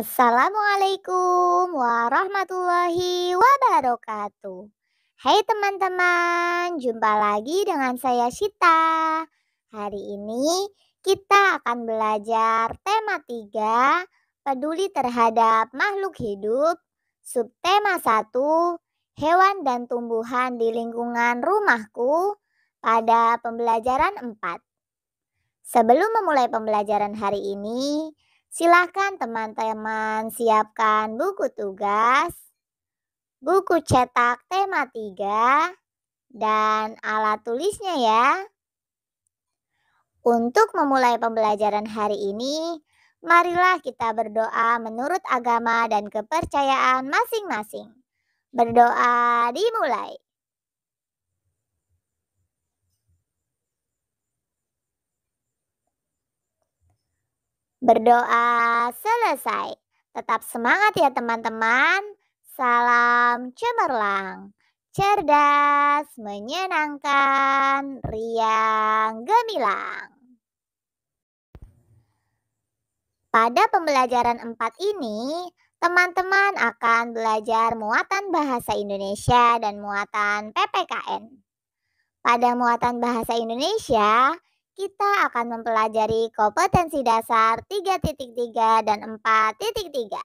Assalamualaikum warahmatullahi wabarakatuh. Hai teman-teman, jumpa lagi dengan saya Shita. Hari ini kita akan belajar tema 3, peduli terhadap makhluk hidup, subtema 1, hewan dan tumbuhan di lingkungan rumahku, pada pembelajaran 4. Sebelum memulai pembelajaran hari ini, silakan teman-teman siapkan buku tugas, buku cetak tema 3, dan alat tulisnya ya. Untuk memulai pembelajaran hari ini, marilah kita berdoa menurut agama dan kepercayaan masing-masing. Berdoa dimulai. Berdoa selesai. Tetap semangat ya teman-teman. Salam cemerlang, cerdas, menyenangkan, riang, gemilang. Pada pembelajaran 4 ini, teman-teman akan belajar muatan bahasa Indonesia dan muatan PPKN. Pada muatan bahasa Indonesia, kita akan mempelajari kompetensi dasar 3.3 dan 4.3.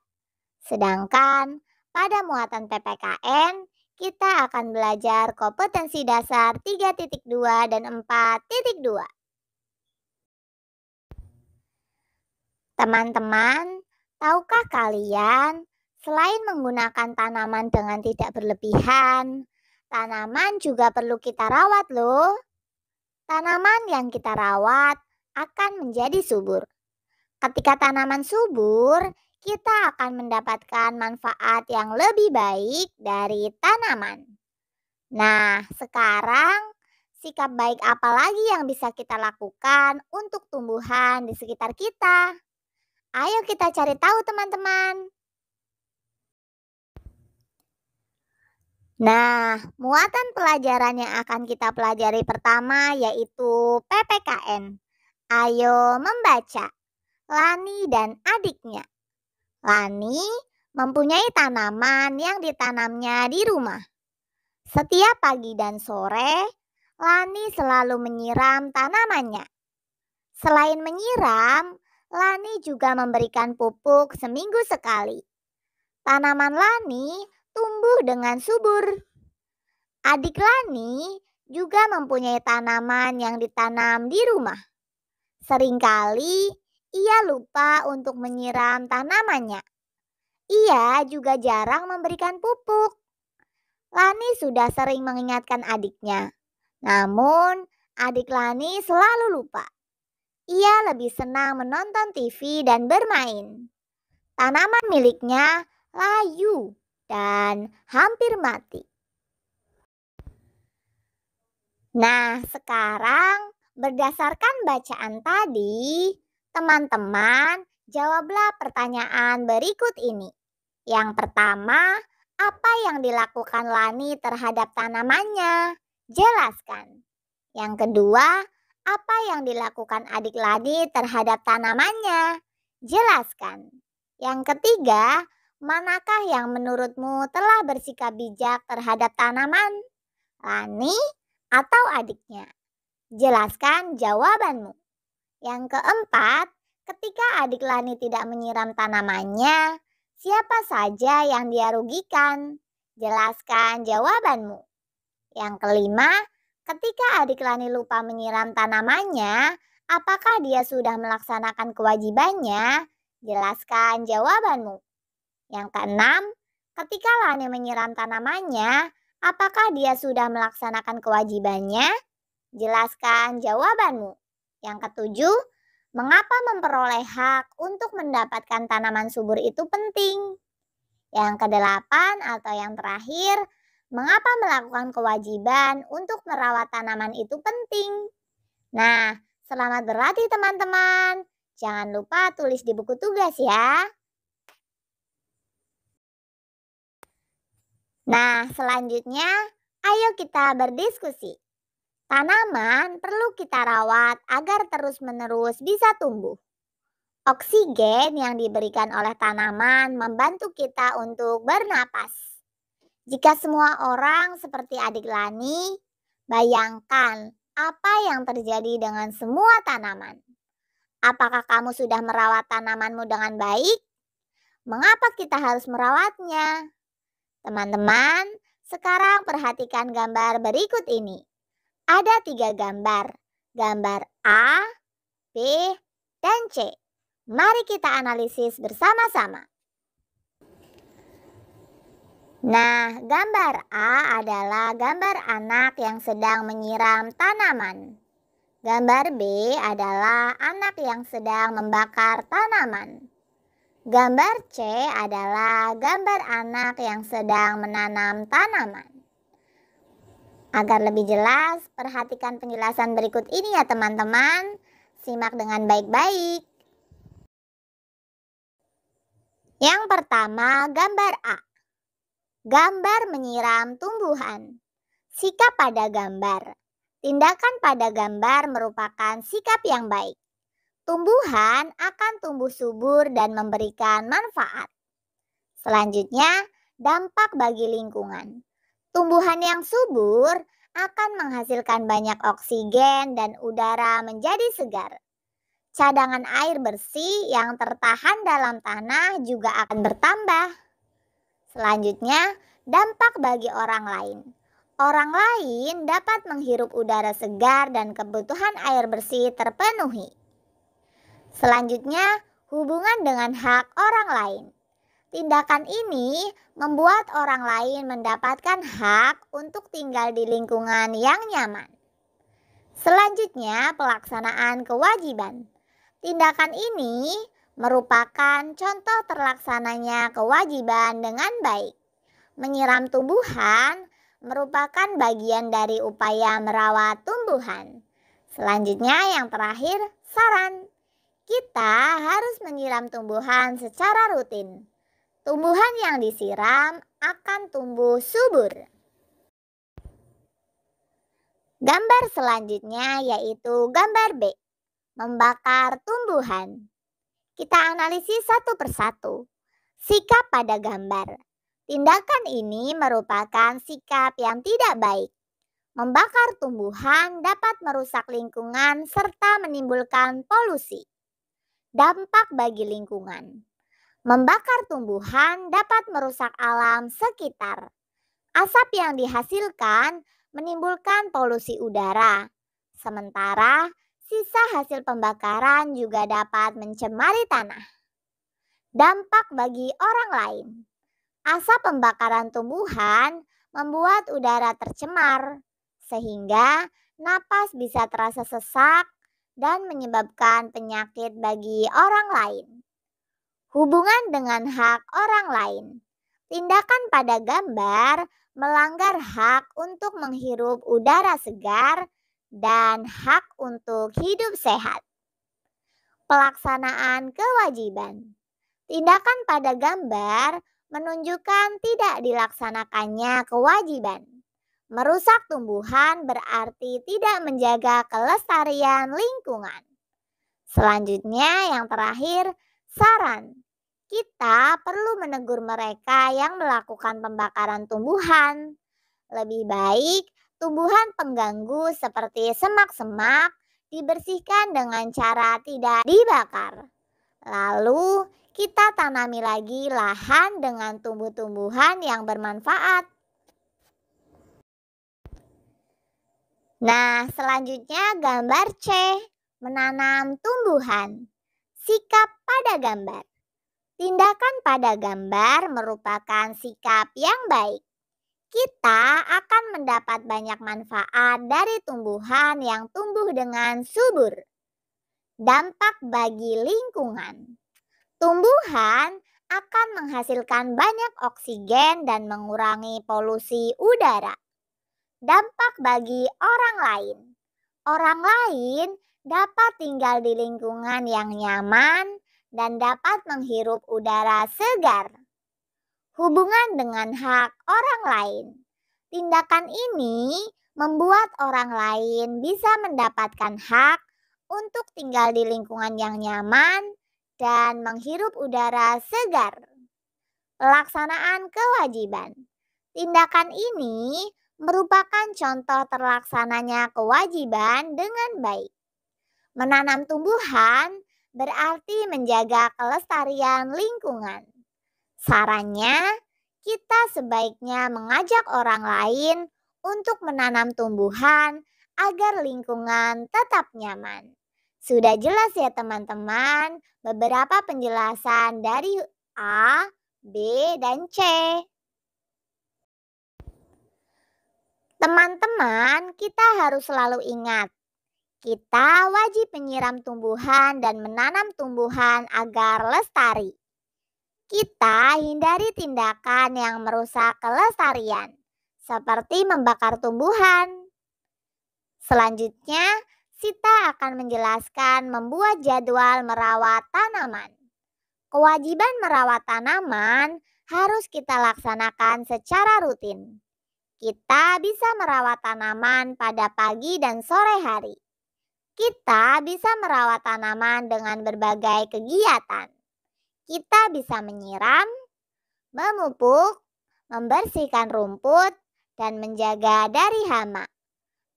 Sedangkan pada muatan PPKN, kita akan belajar kompetensi dasar 3.2 dan 4.2. Teman-teman, tahukah kalian, selain menggunakan tanaman dengan tidak berlebihan, tanaman juga perlu kita rawat loh. Tanaman yang kita rawat akan menjadi subur. Ketika tanaman subur, kita akan mendapatkan manfaat yang lebih baik dari tanaman. Nah, sekarang sikap baik apa lagi yang bisa kita lakukan untuk tumbuhan di sekitar kita? Ayo kita cari tahu teman-teman. Nah, muatan pelajaran yang akan kita pelajari pertama yaitu PPKN. Ayo membaca. Lani dan adiknya. Lani mempunyai tanaman yang ditanamnya di rumah. Setiap pagi dan sore, Lani selalu menyiram tanamannya. Selain menyiram, Lani juga memberikan pupuk seminggu sekali. Tanaman Lani tumbuh dengan subur. Adik Lani juga mempunyai tanaman yang ditanam di rumah. Seringkali ia lupa untuk menyiram tanamannya. Ia juga jarang memberikan pupuk. Lani sudah sering mengingatkan adiknya. Namun, adik Lani selalu lupa. Ia lebih senang menonton TV dan bermain. Tanaman miliknya layu dan hampir mati. Nah, sekarang berdasarkan bacaan tadi, teman-teman jawablah pertanyaan berikut ini. Yang pertama, apa yang dilakukan Lani terhadap tanamannya? Jelaskan. Yang kedua, apa yang dilakukan adik Lani terhadap tanamannya? Jelaskan. Yang ketiga, manakah yang menurutmu telah bersikap bijak terhadap tanaman? Lani atau adiknya? Jelaskan jawabanmu. Yang keempat, ketika adik Lani tidak menyiram tanamannya, siapa saja yang dia rugikan? Jelaskan jawabanmu. Yang kelima, ketika adik Lani lupa menyiram tanamannya, apakah dia sudah melaksanakan kewajibannya? Jelaskan jawabanmu. Yang keenam, ketika Lani menyiram tanamannya, apakah dia sudah melaksanakan kewajibannya? Jelaskan jawabanmu. Yang ketujuh, mengapa memperoleh hak untuk mendapatkan tanaman subur itu penting? Yang kedelapan atau yang terakhir, mengapa melakukan kewajiban untuk merawat tanaman itu penting? Nah, selamat berlatih teman-teman. Jangan lupa tulis di buku tugas ya. Nah, selanjutnya ayo kita berdiskusi. Tanaman perlu kita rawat agar terus-menerus bisa tumbuh. Oksigen yang diberikan oleh tanaman membantu kita untuk bernapas. Jika semua orang seperti adik Lani, bayangkan apa yang terjadi dengan semua tanaman. Apakah kamu sudah merawat tanamanmu dengan baik? Mengapa kita harus merawatnya? Teman-teman, sekarang perhatikan gambar berikut ini. Ada 3 gambar. Gambar A, B, dan C. Mari kita analisis bersama-sama. Nah, gambar A adalah gambar anak yang sedang menyiram tanaman. Gambar B adalah anak yang sedang membakar tanaman. Gambar C adalah gambar anak yang sedang menanam tanaman. Agar lebih jelas, perhatikan penjelasan berikut ini ya teman-teman. Simak dengan baik-baik. Yang pertama, gambar A. Gambar menyiram tumbuhan. Sikap pada gambar. Tindakan pada gambar merupakan sikap yang baik. Tumbuhan akan tumbuh subur dan memberikan manfaat. Selanjutnya, dampak bagi lingkungan. Tumbuhan yang subur akan menghasilkan banyak oksigen dan udara menjadi segar. Cadangan air bersih yang tertahan dalam tanah juga akan bertambah. Selanjutnya, dampak bagi orang lain. Orang lain dapat menghirup udara segar dan kebutuhan air bersih terpenuhi. Selanjutnya, hubungan dengan hak orang lain. Tindakan ini membuat orang lain mendapatkan hak untuk tinggal di lingkungan yang nyaman. Selanjutnya, pelaksanaan kewajiban. Tindakan ini merupakan contoh terlaksananya kewajiban dengan baik. Menyiram tumbuhan merupakan bagian dari upaya merawat tumbuhan. Selanjutnya, yang terakhir, saran. Kita harus menyiram tumbuhan secara rutin. Tumbuhan yang disiram akan tumbuh subur. Gambar selanjutnya yaitu gambar B. Membakar tumbuhan. Kita analisis satu persatu. Sikap pada gambar. Tindakan ini merupakan sikap yang tidak baik. Membakar tumbuhan dapat merusak lingkungan serta menimbulkan polusi. Dampak bagi lingkungan. Membakar tumbuhan dapat merusak alam sekitar. Asap yang dihasilkan menimbulkan polusi udara. Sementara sisa hasil pembakaran juga dapat mencemari tanah. Dampak bagi orang lain. Asap pembakaran tumbuhan membuat udara tercemar, sehingga napas bisa terasa sesak dan menyebabkan penyakit bagi orang lain. Hubungan dengan hak orang lain. Tindakan pada gambar melanggar hak untuk menghirup udara segar dan hak untuk hidup sehat. Pelaksanaan kewajiban. Tindakan pada gambar menunjukkan tidak dilaksanakannya kewajiban. Merusak tumbuhan berarti tidak menjaga kelestarian lingkungan. Selanjutnya, yang terakhir, saran. Kita perlu menegur mereka yang melakukan pembakaran tumbuhan. Lebih baik tumbuhan pengganggu seperti semak-semak dibersihkan dengan cara tidak dibakar. Lalu kita tanami lagi lahan dengan tumbuh-tumbuhan yang bermanfaat. Nah, selanjutnya gambar C. Menanam tumbuhan. Sikap pada gambar. Tindakan pada gambar merupakan sikap yang baik. Kita akan mendapat banyak manfaat dari tumbuhan yang tumbuh dengan subur. Dampak bagi lingkungan. Tumbuhan akan menghasilkan banyak oksigen dan mengurangi polusi udara. Dampak bagi orang lain. Orang lain dapat tinggal di lingkungan yang nyaman dan dapat menghirup udara segar. Hubungan dengan hak orang lain. Tindakan ini membuat orang lain bisa mendapatkan hak untuk tinggal di lingkungan yang nyaman dan menghirup udara segar. Pelaksanaan kewajiban. Tindakan ini merupakan contoh terlaksananya kewajiban dengan baik. Menanam tumbuhan berarti menjaga kelestarian lingkungan. Sarannya, kita sebaiknya mengajak orang lain untuk menanam tumbuhan agar lingkungan tetap nyaman. Sudah jelas ya teman-teman, beberapa penjelasan dari A, B, dan C. Teman-teman, kita harus selalu ingat, kita wajib menyiram tumbuhan dan menanam tumbuhan agar lestari. Kita hindari tindakan yang merusak kelestarian, seperti membakar tumbuhan. Selanjutnya, Sita akan menjelaskan membuat jadwal merawat tanaman. Kewajiban merawat tanaman harus kita laksanakan secara rutin. Kita bisa merawat tanaman pada pagi dan sore hari. Kita bisa merawat tanaman dengan berbagai kegiatan. Kita bisa menyiram, memupuk, membersihkan rumput, dan menjaga dari hama.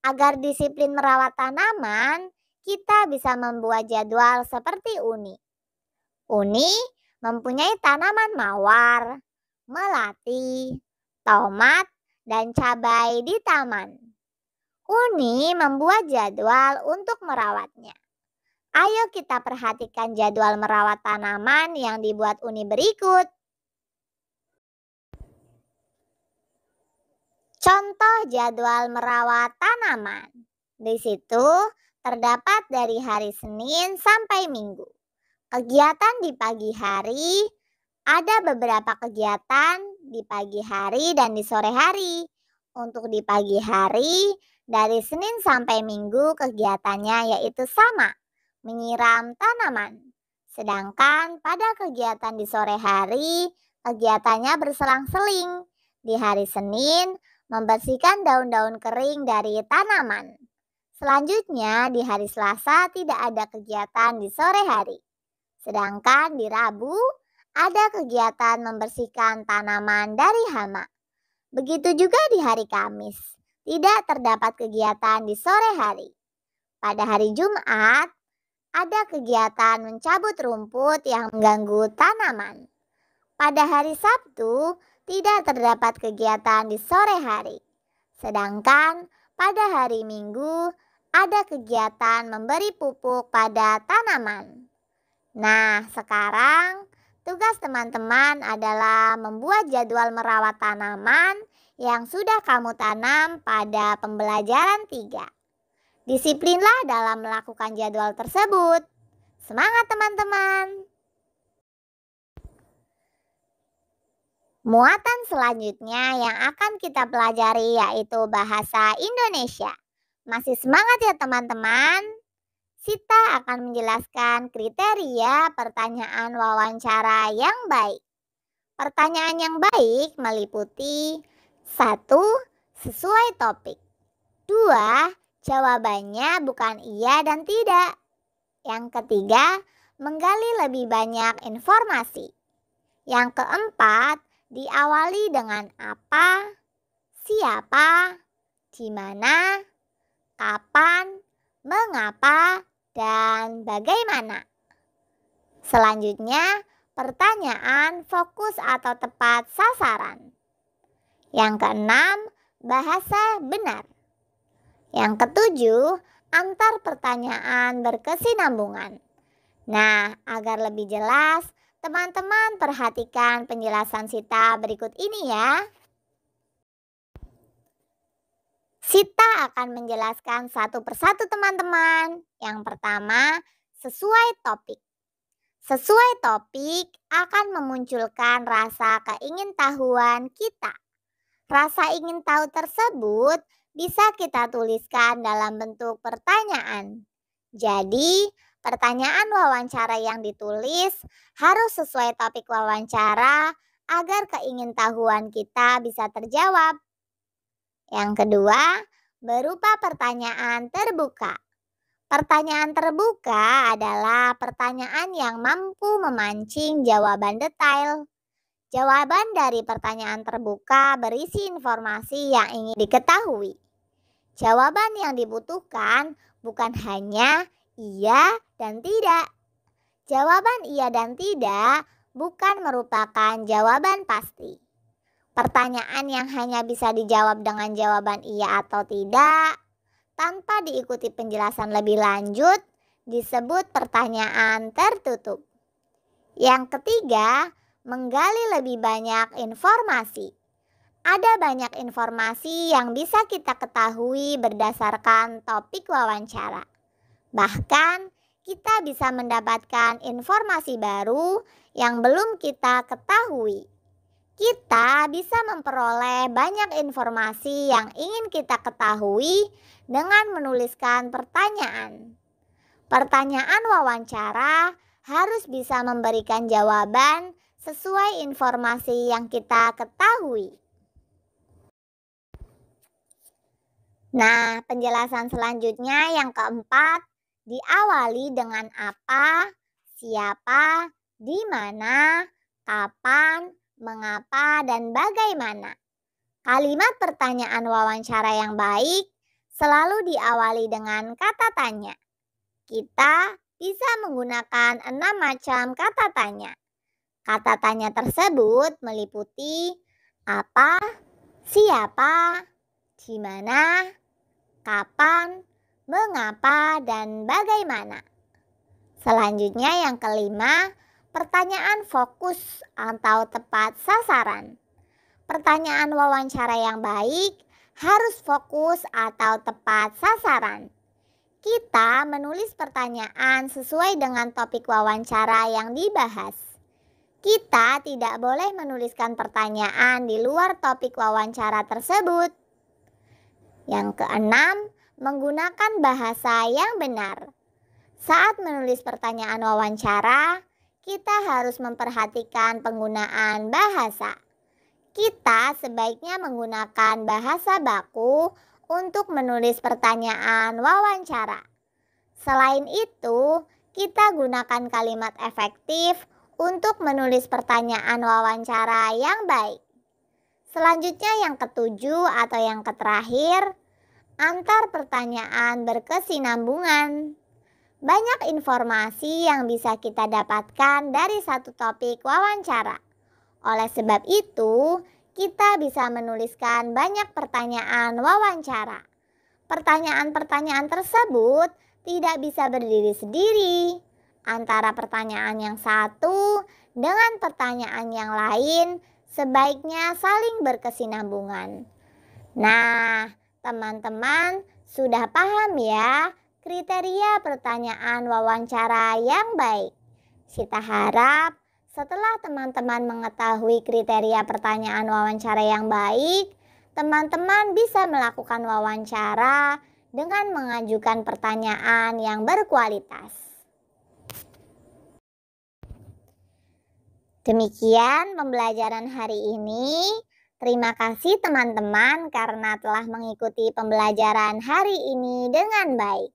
Agar disiplin merawat tanaman, kita bisa membuat jadwal seperti Uni. Uni mempunyai tanaman mawar, melati, tomat, dan cabai di taman. Uni membuat jadwal untuk merawatnya. Ayo kita perhatikan jadwal merawat tanaman yang dibuat Uni berikut. Contoh jadwal merawat tanaman. Di situ terdapat dari hari Senin sampai Minggu. Kegiatan di pagi hari, ada beberapa kegiatan di pagi hari dan di sore hari. Untuk di pagi hari, dari Senin sampai Minggu kegiatannya yaitu sama, menyiram tanaman. Sedangkan pada kegiatan di sore hari, kegiatannya berselang-seling. Di hari Senin, membersihkan daun-daun kering dari tanaman. Selanjutnya di hari Selasa tidak ada kegiatan di sore hari. Sedangkan di Rabu ada kegiatan membersihkan tanaman dari hama. Begitu juga di hari Kamis, tidak terdapat kegiatan di sore hari. Pada hari Jumat, ada kegiatan mencabut rumput yang mengganggu tanaman. Pada hari Sabtu, tidak terdapat kegiatan di sore hari. Sedangkan pada hari Minggu, ada kegiatan memberi pupuk pada tanaman. Nah, sekarang tugas teman-teman adalah membuat jadwal merawat tanaman yang sudah kamu tanam pada pembelajaran 3. Disiplinlah dalam melakukan jadwal tersebut. Semangat teman-teman! Muatan selanjutnya yang akan kita pelajari yaitu bahasa Indonesia. Masih semangat ya teman-teman? Sita akan menjelaskan kriteria pertanyaan wawancara yang baik. Pertanyaan yang baik meliputi 1. Sesuai topik. 2. Jawabannya bukan iya dan tidak. Yang ketiga, menggali lebih banyak informasi. Yang keempat, diawali dengan apa, siapa, di mana, kapan, mengapa, dan bagaimana. Selanjutnya, pertanyaan fokus atau tepat sasaran. Yang keenam, bahasa benar. Yang ketujuh, antar pertanyaan berkesinambungan. Nah, agar lebih jelas, teman-teman perhatikan penjelasan Sita berikut ini ya. Sita akan menjelaskan satu persatu teman-teman. Yang pertama, sesuai topik. Sesuai topik akan memunculkan rasa keingintahuan kita. Rasa ingin tahu tersebut bisa kita tuliskan dalam bentuk pertanyaan. Jadi, pertanyaan wawancara yang ditulis harus sesuai topik wawancara agar keingintahuan kita bisa terjawab. Yang kedua, berupa pertanyaan terbuka. Pertanyaan terbuka adalah pertanyaan yang mampu memancing jawaban detail. Jawaban dari pertanyaan terbuka berisi informasi yang ingin diketahui. Jawaban yang dibutuhkan bukan hanya iya dan tidak. Jawaban iya dan tidak bukan merupakan jawaban pasti. Pertanyaan yang hanya bisa dijawab dengan jawaban iya atau tidak tanpa diikuti penjelasan lebih lanjut disebut pertanyaan tertutup. Yang ketiga, menggali lebih banyak informasi. Ada banyak informasi yang bisa kita ketahui berdasarkan topik wawancara. Bahkan, kita bisa mendapatkan informasi baru yang belum kita ketahui. Kita bisa memperoleh banyak informasi yang ingin kita ketahui dengan menuliskan pertanyaan. Pertanyaan wawancara harus bisa memberikan jawaban sesuai informasi yang kita ketahui. Nah, penjelasan selanjutnya yang keempat, diawali dengan apa, siapa, di mana, kapan, mengapa, dan bagaimana. Kalimat pertanyaan wawancara yang baik selalu diawali dengan kata tanya. Kita bisa menggunakan 6 macam kata tanya. Kata tanya tersebut meliputi apa, siapa, di mana, kapan, mengapa, dan bagaimana. Selanjutnya yang kelima, pertanyaan fokus atau tepat sasaran. Pertanyaan wawancara yang baik harus fokus atau tepat sasaran. Kita menulis pertanyaan sesuai dengan topik wawancara yang dibahas. Kita tidak boleh menuliskan pertanyaan di luar topik wawancara tersebut. Yang keenam, menggunakan bahasa yang benar. Saat menulis pertanyaan wawancara, kita harus memperhatikan penggunaan bahasa. Kita sebaiknya menggunakan bahasa baku untuk menulis pertanyaan wawancara. Selain itu, kita gunakan kalimat efektif untuk menulis pertanyaan wawancara yang baik. Selanjutnya yang ketujuh atau yang terakhir, antar pertanyaan berkesinambungan. Banyak informasi yang bisa kita dapatkan dari satu topik wawancara. Oleh sebab itu, kita bisa menuliskan banyak pertanyaan wawancara. Pertanyaan-pertanyaan tersebut tidak bisa berdiri sendiri. Antara pertanyaan yang satu dengan pertanyaan yang lain sebaiknya saling berkesinambungan. Nah, teman-teman sudah paham ya kriteria pertanyaan wawancara yang baik. Kita harap setelah teman-teman mengetahui kriteria pertanyaan wawancara yang baik, teman-teman bisa melakukan wawancara dengan mengajukan pertanyaan yang berkualitas. Demikian pembelajaran hari ini. Terima kasih teman-teman karena telah mengikuti pembelajaran hari ini dengan baik.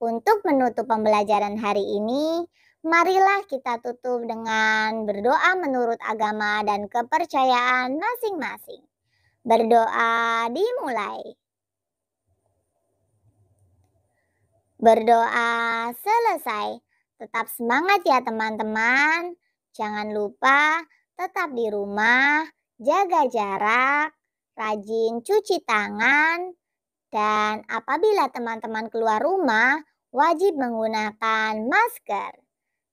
Untuk menutup pembelajaran hari ini, marilah kita tutup dengan berdoa menurut agama dan kepercayaan masing-masing. Berdoa dimulai. Berdoa selesai. Tetap semangat ya teman-teman. Jangan lupa tetap di rumah, jaga jarak, rajin cuci tangan, dan apabila teman-teman keluar rumah, wajib menggunakan masker.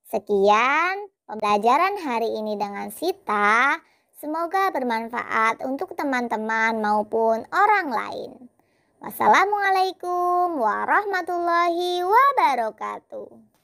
Sekian pembelajaran hari ini dengan Sita. Semoga bermanfaat untuk teman-teman maupun orang lain. Wassalamualaikum warahmatullahi wabarakatuh.